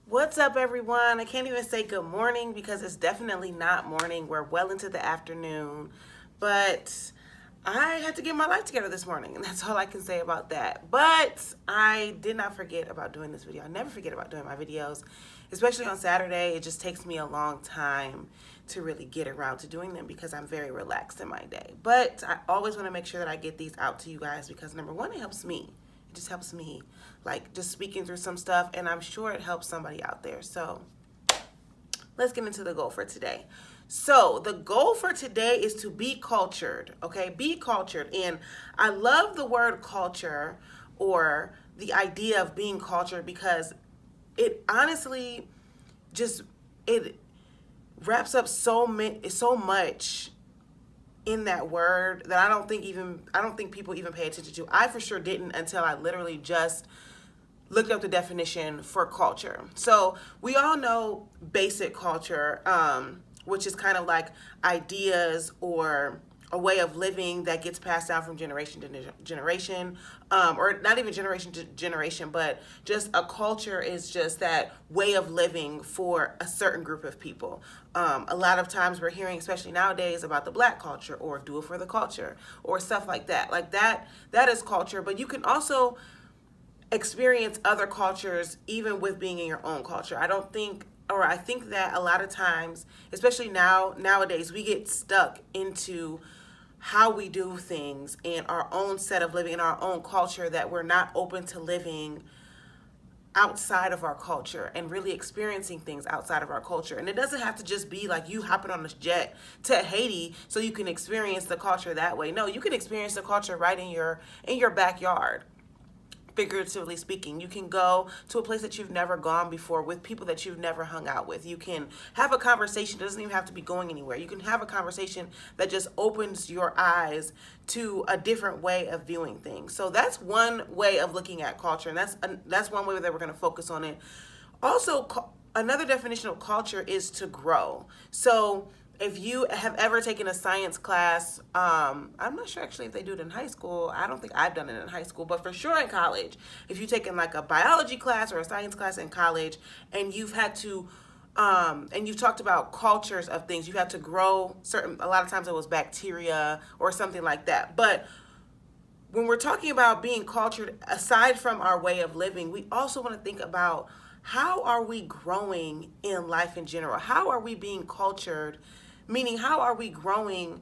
What's up, everyone? I can't even say good morning because it's definitely not morning. We're well into the afternoon, but I had to get my life together this morning, and that's all I can say about that. But I did not forget about doing this video. I never forget about doing my videos, especially on Saturday. It just takes me a long time to really get around to doing them because I'm very relaxed in my day. But I always want to make sure that I get these out to you guys because number one, it helps me. It just helps me, like, just speaking through some stuff, and I'm sure it helps somebody out there. So let's get into the goal for today. So the goal for today is to be cultured, okay? Be cultured. And I love the word culture, or the idea of being cultured, because it honestly just, it wraps up so much in that word that I don't think people even pay attention to. I for sure didn't until I literally just looked up the definition for culture. So we all know basic culture, which is kind of like ideas or a way of living that gets passed down from generation to generation, or not even generation to generation, but just a culture is just that way of living for a certain group of people. A lot of times we're hearing, especially nowadays, about the black culture or do it for the culture or stuff like that. Like that is culture, but you can also experience other cultures even with being in your own culture. I think that a lot of times, especially nowadays, we get stuck into how we do things and our own set of living in our own culture, that we're not open to living outside of our culture and really experiencing things outside of our culture. And it doesn't have to just be like you hopping on a jet to Haiti so you can experience the culture that way. No, you can experience the culture right in your backyard. Figuratively speaking, you can go to a place that you've never gone before with people that you've never hung out with. You can have a conversation. It doesn't even have to be going anywhere. You can have a conversation that just opens your eyes to a different way of viewing things. So that's one way of looking at culture, and that's one way that we're going to focus on it. Also, another definition of culture is to grow. So if you have ever taken a science class, I'm not sure actually if they do it in high school. I don't think I've done it in high school, but for sure in college, if you've taken like a biology class or a science class in college, and you've had to, and you've talked about cultures of things, you have to grow a lot of times it was bacteria or something like that. But when we're talking about being cultured, aside from our way of living, we also want to think about, how are we growing in life in general? How are we being cultured? Meaning, how are we growing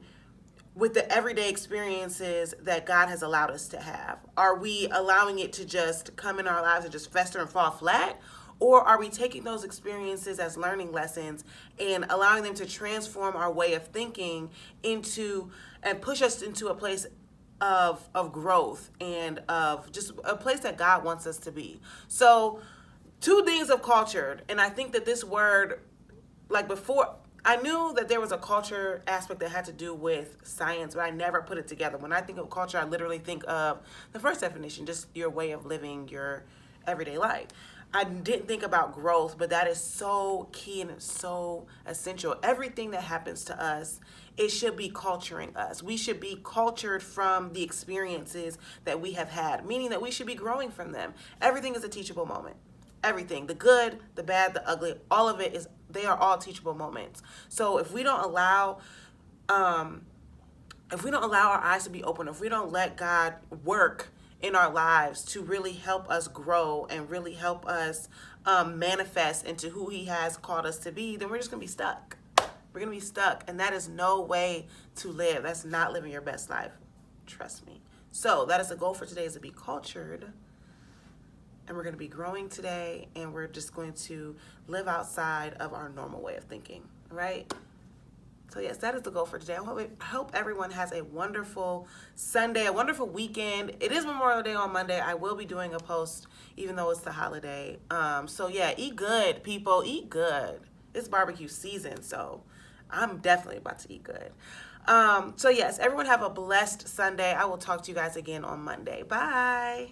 with the everyday experiences that God has allowed us to have? Are we allowing it to just come in our lives and just fester and fall flat? Or are we taking those experiences as learning lessons and allowing them to transform our way of thinking and push us into a place of growth and of just a place that God wants us to be? So, two things of cultured, and I think that this word, like before, I knew that there was a culture aspect that had to do with science, but I never put it together. When I think of culture, I literally think of the first definition, just your way of living your everyday life. I didn't think about growth, but that is so key and it's so essential. Everything that happens to us, it should be culturing us. We should be cultured from the experiences that we have had, meaning that we should be growing from them. Everything is a teachable moment. Everything, the good, the bad, the ugly, all of it they are all teachable moments. So if we don't allow our eyes to be open, if we don't let God work in our lives to really help us grow and really help us manifest into who He has called us to be, then we're just gonna be stuck. We're gonna be stuck, and that is no way to live. That's not living your best life. Trust me. So that is the goal for today, is to be cultured. And we're going to be growing today, and we're just going to live outside of our normal way of thinking, right? So yes, that is the goal for today. I hope everyone has a wonderful Sunday, a wonderful weekend. It is Memorial Day on Monday. I will be doing a post, even though it's the holiday. So yeah, eat good, people. Eat good. It's barbecue season, so I'm definitely about to eat good. So yes, everyone have a blessed Sunday. I will talk to you guys again on Monday. Bye.